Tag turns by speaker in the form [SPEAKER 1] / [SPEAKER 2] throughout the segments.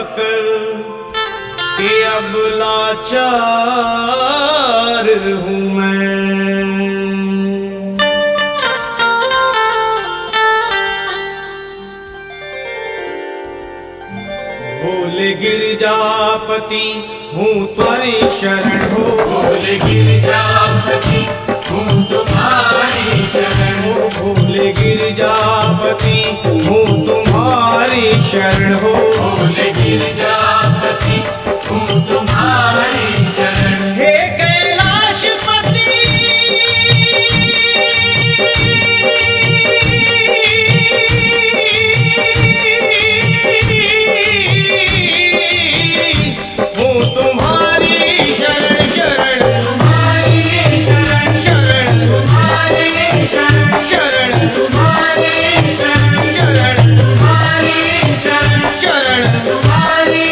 [SPEAKER 1] पाकर कि अब लाचार हूँ मैं। भोले गिरिजापति हूँ तुम्हारी शरण हो,
[SPEAKER 2] भोले गिरिजापति हूँ तुम्हारी शरण हो,
[SPEAKER 1] भोले गिरिजापति हूँ तुम्हारी शरण हो,
[SPEAKER 2] भोले गिरिजापति हूँ तुम्हारी शरण।
[SPEAKER 1] हे कैलाशपति हूँ तुम्हारी शरण शरण,
[SPEAKER 2] तुम्हारी शरण
[SPEAKER 1] शरण
[SPEAKER 2] तुम्हारी शरण
[SPEAKER 1] शरण
[SPEAKER 2] तुम्हारी शरण
[SPEAKER 1] शरण
[SPEAKER 2] तुम्हारी शरण
[SPEAKER 1] शरण
[SPEAKER 2] तुम्हारी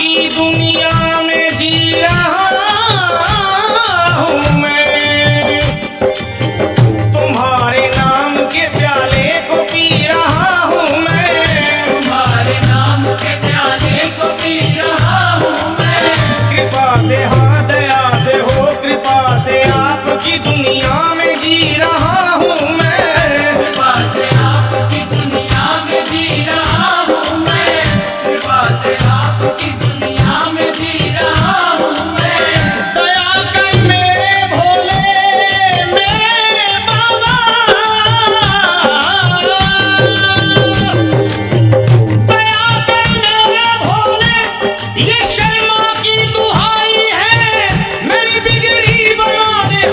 [SPEAKER 1] की दुनिया में जी रहा हूँ मैं, तुम्हारे नाम के प्याले को पी रहा हूँ मैं,
[SPEAKER 2] तुम्हारे नाम के प्याले को पी रहा हूँ मैं।
[SPEAKER 1] कृपा से हाँ दया से हो कृपा से आपकी दुनिया में जी रहा हूँ मैं,
[SPEAKER 2] कृपा से आपकी दुनिया में जी रहा हूँ मैं। कृपा से आपकी दुनिया में जी रहा हूँ मैं।
[SPEAKER 1] दया कर मेरे भोले मेरे बाबा, दया कर मेरे भोले, ये शर्मा की दुहाई है, मेरी बिगड़ी बना दे,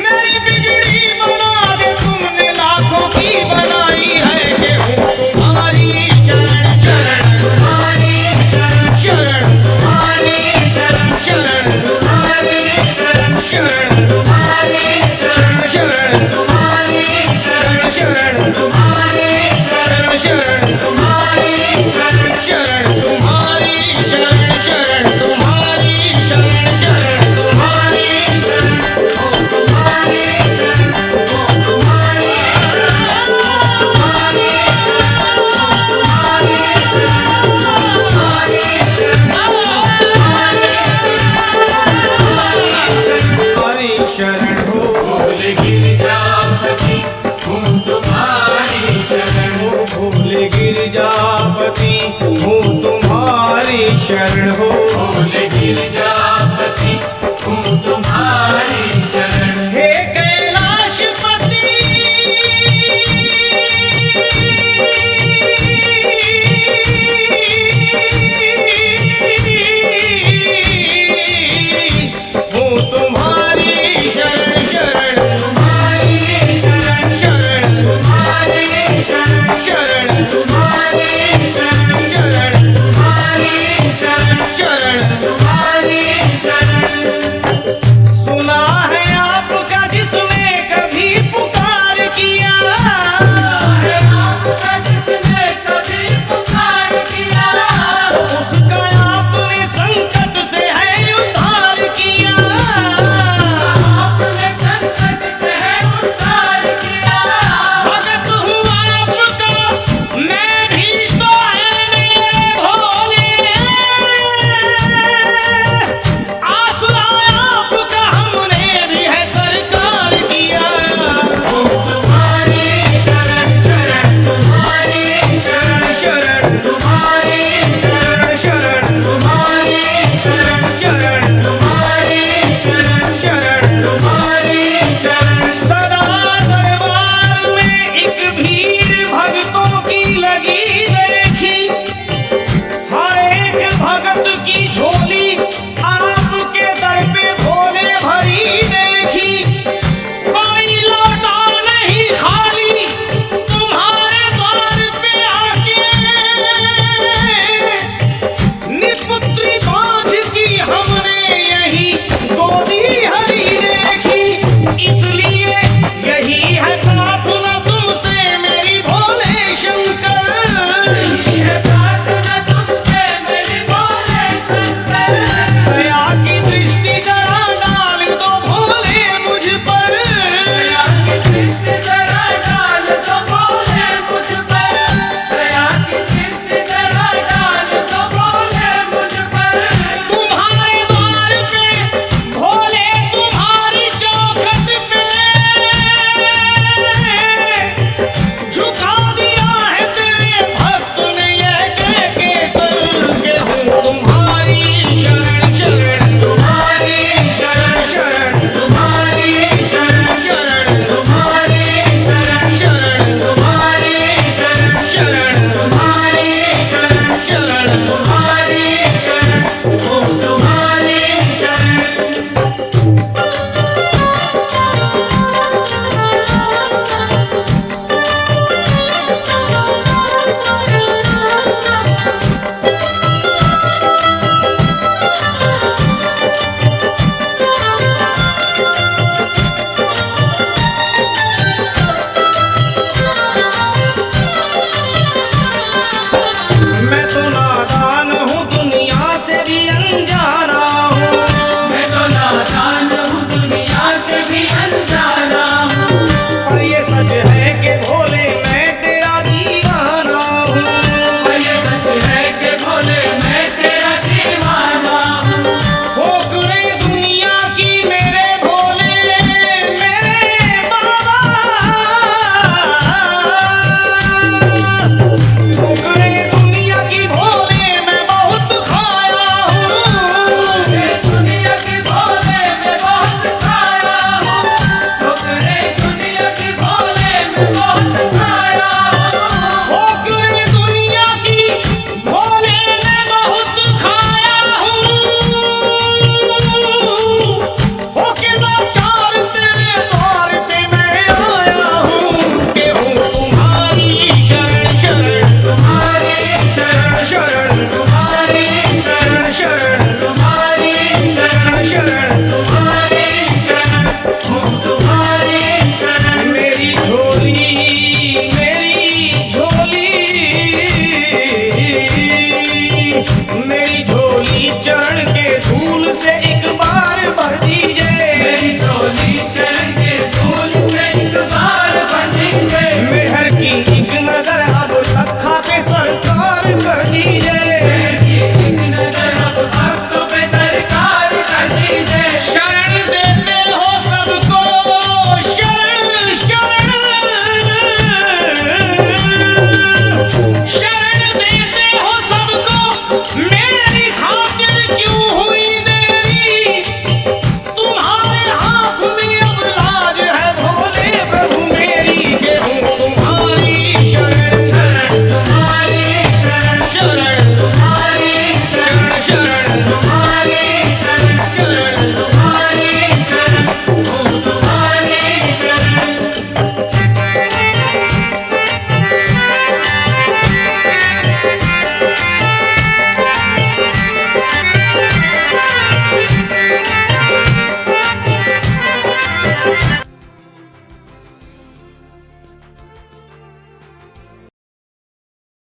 [SPEAKER 1] मेरी बिगड़ी बना दे, तुमने लाखों की बनाई है कि हूँ तुम्हारी शरण शरण
[SPEAKER 2] तुम्हारी शरण
[SPEAKER 1] शरण
[SPEAKER 2] तुम्हारी शरण
[SPEAKER 1] शरण
[SPEAKER 2] तुम्हारी शरण
[SPEAKER 1] शरण
[SPEAKER 2] तुम्हारी शरण
[SPEAKER 1] शरण
[SPEAKER 2] तुम्हारी शरण
[SPEAKER 1] शरण
[SPEAKER 2] तुम्हारी शरण
[SPEAKER 1] शरण
[SPEAKER 2] तुम्हारी शरण
[SPEAKER 1] शरण तुम्हारी शरण शरण तुम्हारी शरण शरण तुम्हारी
[SPEAKER 2] शरण ओ तुम्हारी शरण ओ तुम्हारी
[SPEAKER 1] तुम्हारी शरण हो
[SPEAKER 2] भोले गिरिजापति हूँ तुम्हारी शरण
[SPEAKER 1] भोले गिरजापति हूँ तुम्हारी शरण हो
[SPEAKER 2] भोले गिरिजा